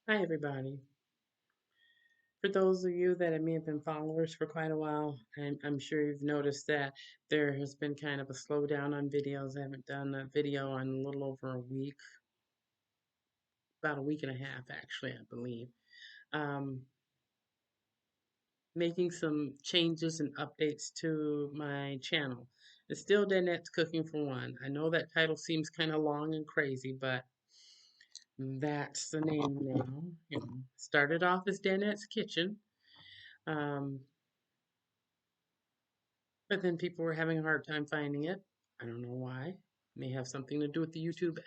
Hi, everybody. For those of you that may have been followers for quite a while, I'm sure you've noticed that there has been kind of a slowdown on videos. I haven't done a video in a little over a week, about a week and a half, actually, I believe. Um, Making some changes and updates to my channel. It's still Danette's Cooking for One. I know that title seems kind of long and crazy, but that's the name now. Started off as Danette's Kitchen. Um, But then people were having a hard time finding it. I don't know why. May have something to do with the YouTube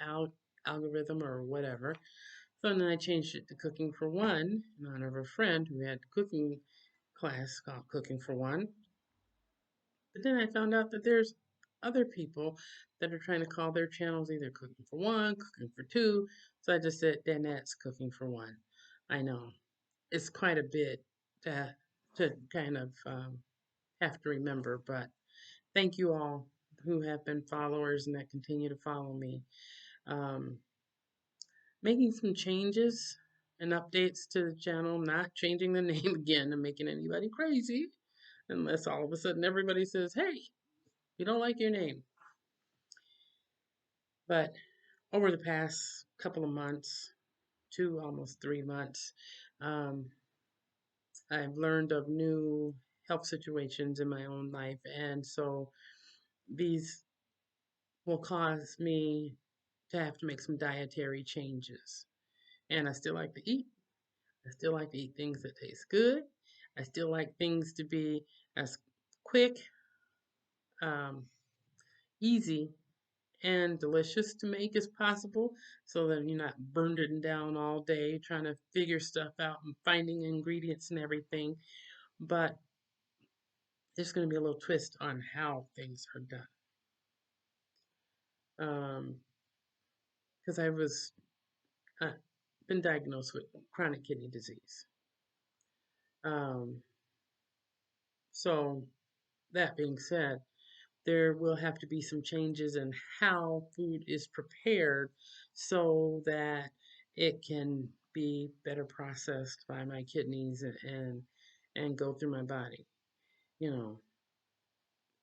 algorithm or whatever. So then I changed it to Cooking for One in honor of a friend who had a cooking class called Cooking for One. But then I found out that there's other people that are trying to call their channels either Cooking for One, Cooking for Two. So I just said Danette's Cooking for One. I know it's quite a bit to kind of have to remember, but thank you all who have been followers and that continue to follow me. Um, Making some changes and updates to the channel, not changing the name again and making anybody crazy, unless all of a sudden everybody says, hey, we don't like your name. But over the past couple of months, two, almost 3 months, um, I've learned of new health situations in my own life. And so these will cause me to have to make some dietary changes. And I still like to eat. I still like to eat things that taste good. I still like things to be as quick, um, easy, and delicious to make as possible so that you're not burning down all day trying to figure stuff out and finding ingredients and everything. But there's going to be a little twist on how things are done. Because I was been diagnosed with chronic kidney disease. Um, so that being said, there will have to be some changes in how food is prepared so that it can be better processed by my kidneys and go through my body. You know,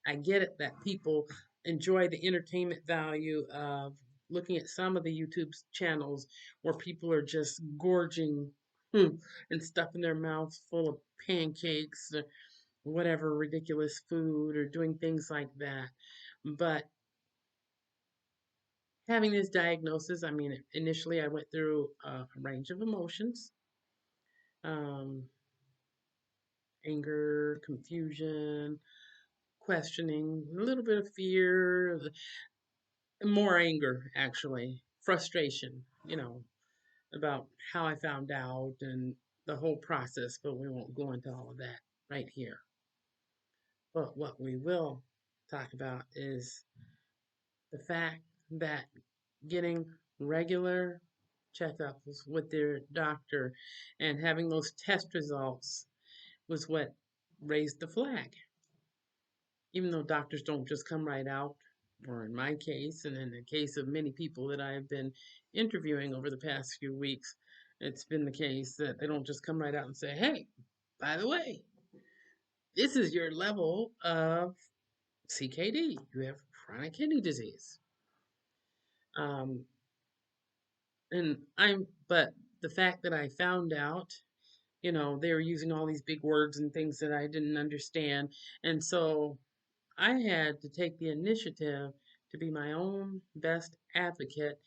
I get it that people enjoy the entertainment value of looking at some of the YouTube channels where people are just gorging and stuffing their mouths full of pancakes, whatever ridiculous food, or doing things like that. But having this diagnosis, I mean, initially I went through a range of emotions, um, anger, confusion, questioning, a little bit of fear, more anger, actually, frustration, about how I found out and the whole process, but we won't go into all of that right here. But what we will talk about is the fact that getting regular checkups with their doctor and having those test results was what raised the flag. Even though doctors don't just come right out, or in my case, and in the case of many people that I have been interviewing over the past few weeks, it's been the case that they don't just come right out and say, hey, by the way, this is your level of CKD. You have chronic kidney disease. Um, but the fact that I found out, they were using all these big words and things that I didn't understand. And so I had to take the initiative to be my own best advocate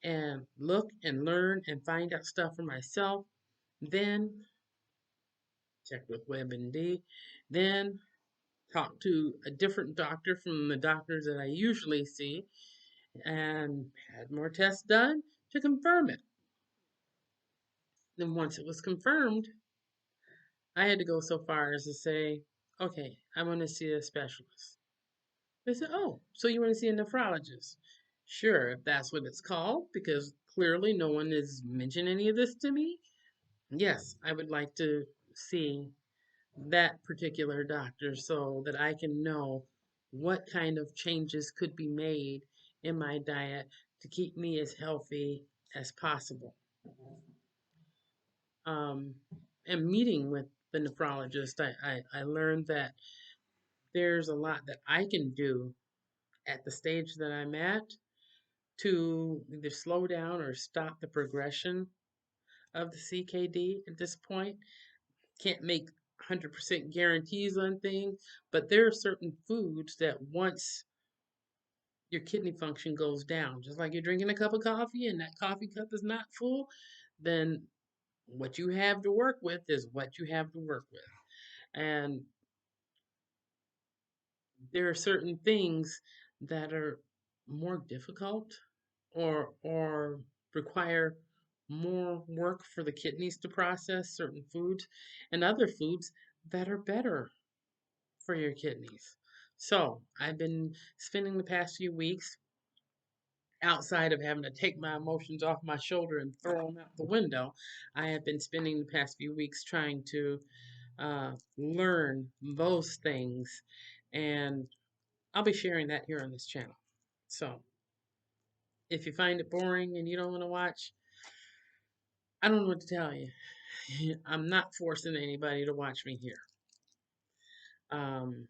and look and learn and find out stuff for myself. Then check with WebMD. Then talk to a different doctor from the doctors that I usually see and had more tests done to confirm it. Then once it was confirmed, I had to go so far as to say, okay, I want to see a specialist. They said, oh, so you want to see a nephrologist? Sure, if that's what it's called, because clearly no one has mentioned any of this to me. Yes, I would like to see that particular doctor so that I can know what kind of changes could be made in my diet to keep me as healthy as possible. um, and meeting with the nephrologist, I learned that there's a lot that I can do at the stage that I'm at to either slow down or stop the progression of the CKD at this point. Can't make 100% guarantees on things, but there are certain foods that once your kidney function goes down, just like you're drinking a cup of coffee and that coffee cup is not full, then what you have to work with is what you have to work with. And there are certain things that are more difficult or require more work for the kidneys to process certain foods and other foods that are better for your kidneys. So I've been spending the past few weeks outside of having to take my emotions off my shoulder and throw them out the window. I have been spending the past few weeks trying to learn those things, and I'll be sharing that here on this channel. So if you find it boring and you don't want to watch, I don't know what to tell you. I'm not forcing anybody to watch me here. Um,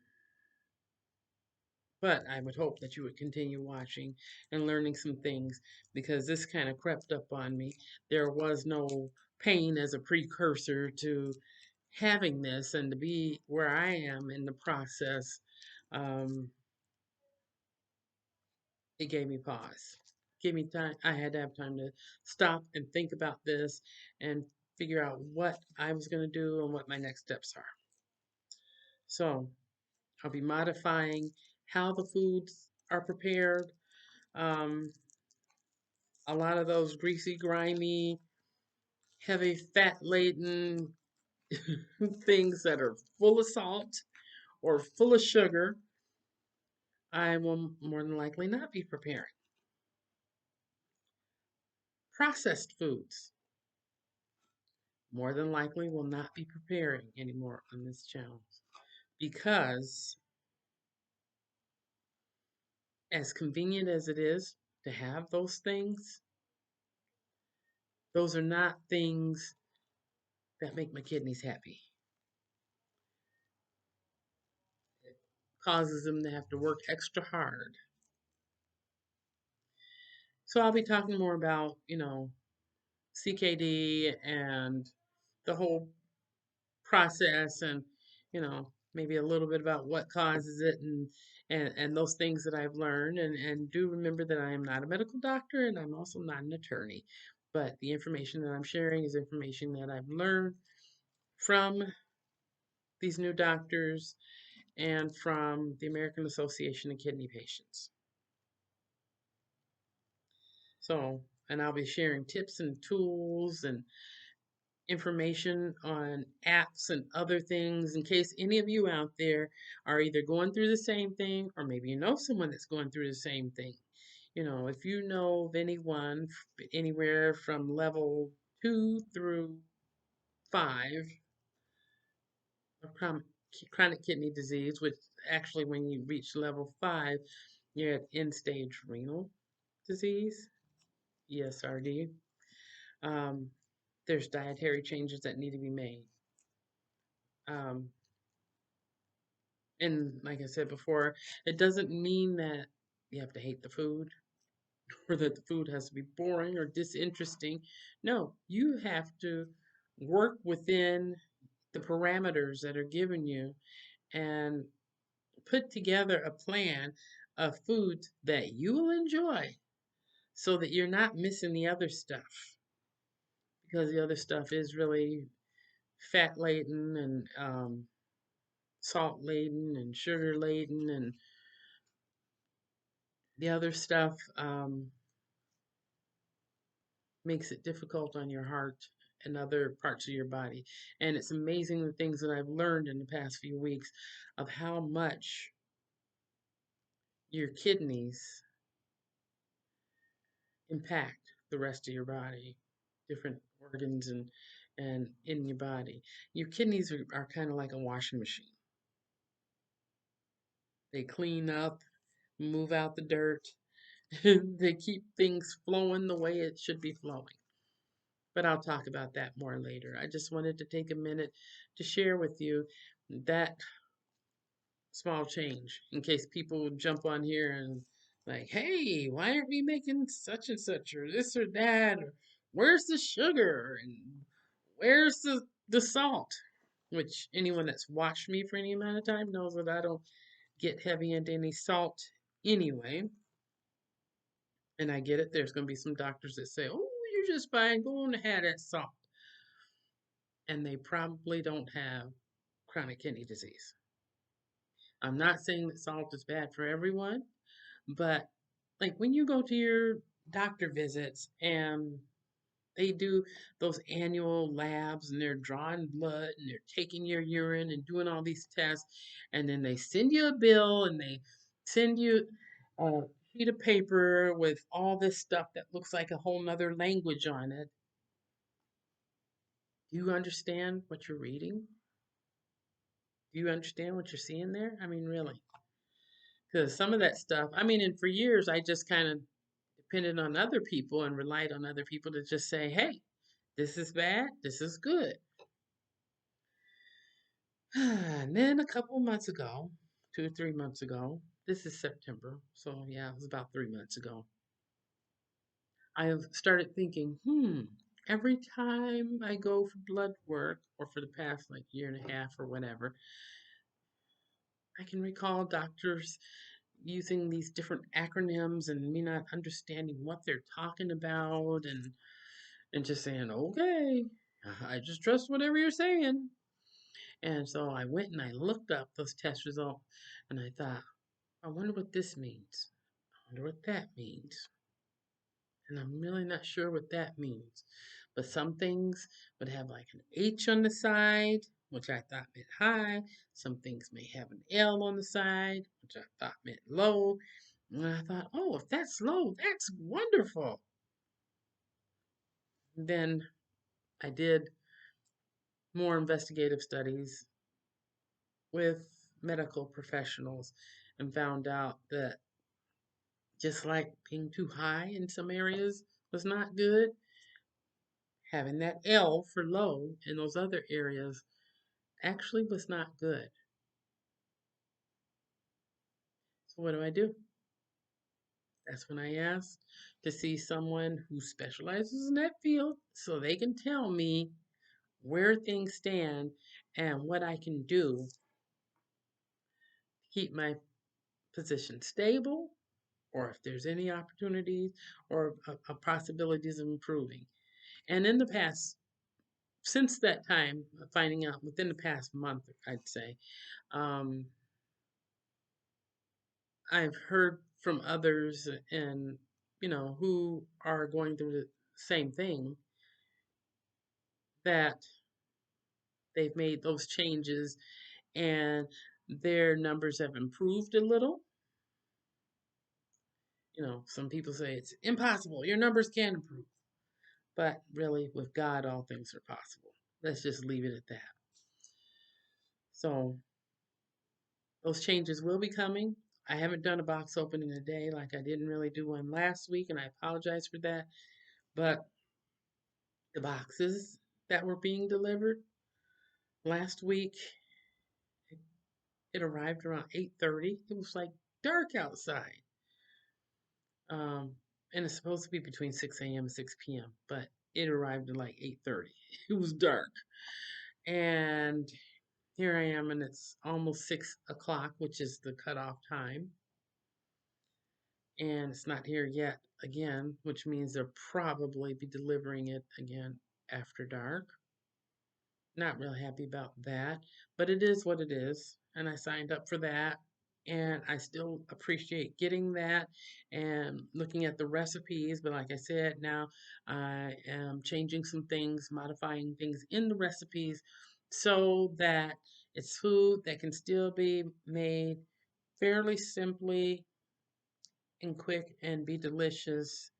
but I would hope that you would continue watching and learning some things because this kind of crept up on me. There was no pain as a precursor to having this, and to be where I am in the process, um, it gave me pause. Gave me time. I had to have time to stop and think about this and figure out what I was going to do and what my next steps are. So I'll be modifying how the foods are prepared. Um, a lot of those greasy, grimy, heavy, fat laden things that are full of salt or full of sugar, I will more than likely not be preparing. Processed foods, more than likely will not be preparing anymore on this channel because, as convenient as it is to have those things, those are not things that make my kidneys happy. It causes them to have to work extra hard. So I'll be talking more about, CKD and the whole process and, maybe a little bit about what causes it and those things that I've learned. And do remember that I am not a medical doctor and I'm also not an attorney. But the information that I'm sharing is information that I've learned from these new doctors and from the American Association of Kidney Patients. So, and I'll be sharing tips and tools and information on apps and other things in case any of you out there are either going through the same thing or maybe you know someone that's going through the same thing. If you know of anyone anywhere from level 2 through 5 of chronic kidney disease, which actually when you reach level 5, you're at end stage renal disease, ESRD. Um, there's dietary changes that need to be made. Um, And like I said before, it doesn't mean that you have to hate the food or that the food has to be boring or disinteresting. No, you have to work within the parameters that are given you and put together a plan of foods that you will enjoy so that you're not missing the other stuff because the other stuff is really fat laden and salt laden and sugar laden and the other stuff makes it difficult on your heart and other parts of your body. And it's amazing the things that I've learned in the past few weeks of how much your kidneys impact the rest of your body, different organs and in your body. Your kidneys are kind of like a washing machine. They clean up, move out the dirt, they keep things flowing the way it should be flowing. But I'll talk about that more later. I just wanted to take a minute to share with you that small change in case people jump on here and like, hey, why aren't we making such and such or this or that or where's the sugar and where's the salt? Which anyone that's watched me for any amount of time knows that I don't get heavy into any salt anyway. And I get it. There's going to be some doctors that say, oh, you're just fine. Go on and have that salt. And they probably don't have chronic kidney disease. I'm not saying that salt is bad for everyone, but like when you go to your doctor visits and they do those annual labs and they're drawing blood and they're taking your urine and doing all these tests, and then they send you a bill and they send you a sheet of paper with all this stuff that looks like a whole nother language on it. Do you understand what you're reading? Do you understand what you're seeing there? I mean, really. Because some of that stuff, I mean, and for years I just kind of depended on other people and relied on other people to just say, hey, this is bad, this is good. And then a couple months ago, 2 or 3 months ago, this is September, so yeah, it was about 3 months ago, I have started thinking, every time I go for blood work, or for the past like year and a half or whatever, I can recall doctors using these different acronyms and me not understanding what they're talking about and just saying, okay, I just trust whatever you're saying. And so I went and I looked up those test results and I thought, I wonder what this means. I wonder what that means. And I'm really not sure what that means. But some things would have like an H on the side, which I thought meant high. Some things may have an L on the side, which I thought meant low. And I thought, oh, if that's low, that's wonderful. Then I did more investigative studies with medical professionals and found out that just like being too high in some areas was not good, having that L for low in those other areas actually was not good. So what do? That's when I asked to see someone who specializes in that field so they can tell me where things stand and what I can do to keep my position stable or if there's any opportunities or possibilities of improving. And in the past, since that time, finding out within the past month, I'd say, um, I've heard from others and, who are going through the same thing that they've made those changes and their numbers have improved a little. Some people say it's impossible, your numbers can improve. But really, with God, all things are possible. Let's just leave it at that. So, those changes will be coming. I haven't done a box opening today, like I didn't really do one last week, and I apologize for that. But the boxes that were being delivered last week, it arrived around 8:30. It was like dark outside. Um, and it's supposed to be between 6 a.m. and 6 p.m., but it arrived at like 8:30. It was dark. And here I am, and it's almost 6 o'clock, which is the cutoff time. And it's not here yet again, which means they'll probably be delivering it again after dark. Not real happy about that, but it is what it is. And I signed up for that. And I still appreciate getting that and looking at the recipes. But like I said, now I am changing some things, modifying things in the recipes so that it's food that can still be made fairly simply and quick and be delicious,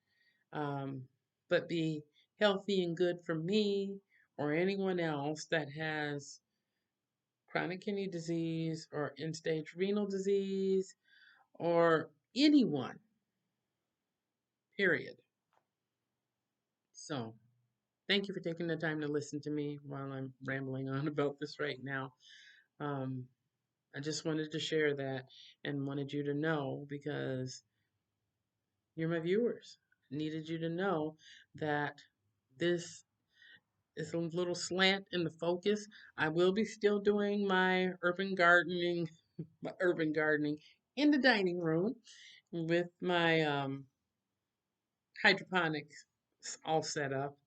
um, but be healthy and good for me or anyone else that has chronic kidney disease or end stage renal disease or anyone, period. So, Thank you for taking the time to listen to me while I'm rambling on about this right now. Um, I just wanted to share that and wanted you to know because you're my viewers. Needed you to know that this is a little slant in the focus. I will be still doing my urban gardening in the dining room with my hydroponics all set up.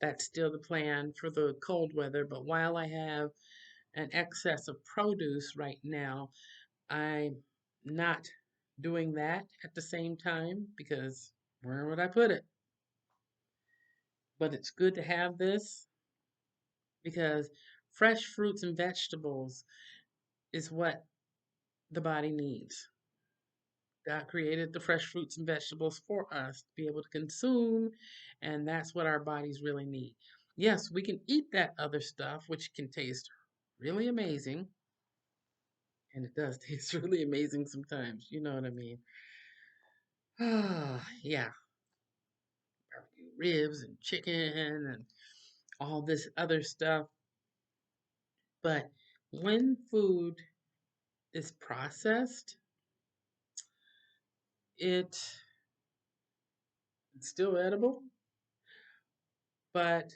That's still the plan for the cold weather. But while I have an excess of produce right now, I'm not doing that at the same time because where would I put it? But it's good to have this because fresh fruits and vegetables is what the body needs. God created the fresh fruits and vegetables for us to be able to consume, and that's what our bodies really need. Yes, we can eat that other stuff, which can taste really amazing, and it does taste really amazing sometimes. You know what I mean? Ah, yeah, barbecue ribs and chicken and all this other stuff. But when food is processed, it's still edible, but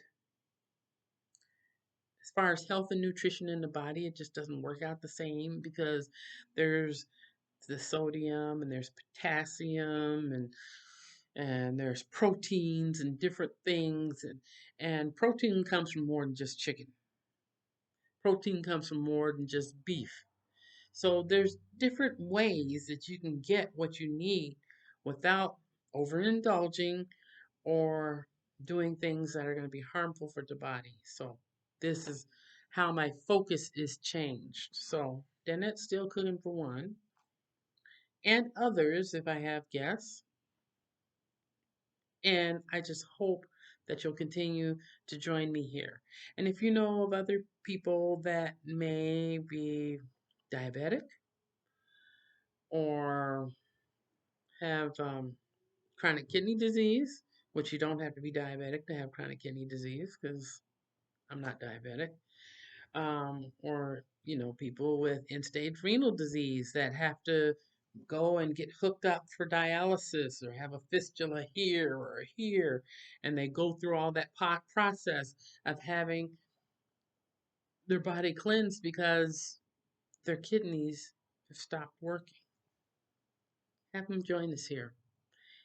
as far as health and nutrition in the body, it just doesn't work out the same because there's the sodium and there's potassium and there's proteins and different things and protein comes from more than just chicken. Protein comes from more than just beef. So there's different ways that you can get what you need without overindulging or doing things that are going to be harmful for the body. So this is how my focus is changed. So Danette's still cooking for one, and others if I have guests. And I just hope that you'll continue to join me here. And if you know of other people that may be diabetic or have chronic kidney disease, which you don't have to be diabetic to have chronic kidney disease because I'm not diabetic, or people with end-stage renal disease that have to go and get hooked up for dialysis or have a fistula here or here, and they go through all that process of having their body cleansed because their kidneys have stopped working. Have them join us here.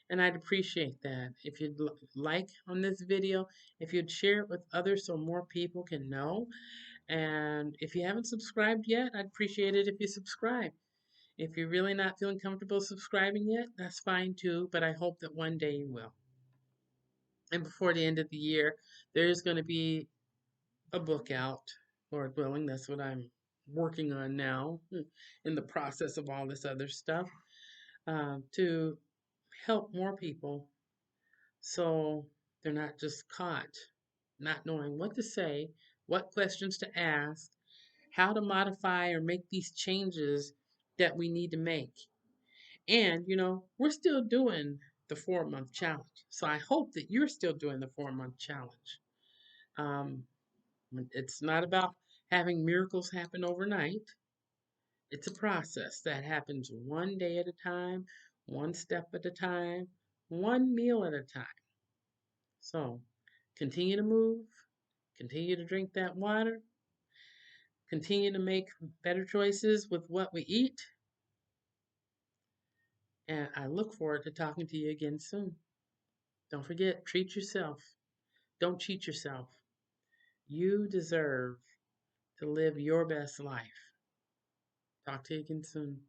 And I'd appreciate that if you'd like on this video, if you'd share it with others so more people can know. And if you haven't subscribed yet, I'd appreciate it if you subscribe. If you're really not feeling comfortable subscribing yet, that's fine too, but I hope that one day you will. And before the end of the year, there's going to be a book out, Lord willing. That's what I'm working on now in the process of all this other stuff to help more people so they're not just caught not knowing what to say, what questions to ask, how to modify or make these changes that we need to make. And, we're still doing the 4-month challenge. So I hope that you're still doing the 4-month challenge. Um, it's not about having miracles happen overnight. It's a process that happens one day at a time, one step at a time, one meal at a time. So continue to move, continue to drink that water, continue to make better choices with what we eat. And I look forward to talking to you again soon. Don't forget, treat yourself. Don't cheat yourself. You deserve to live your best life. Talk to you again soon.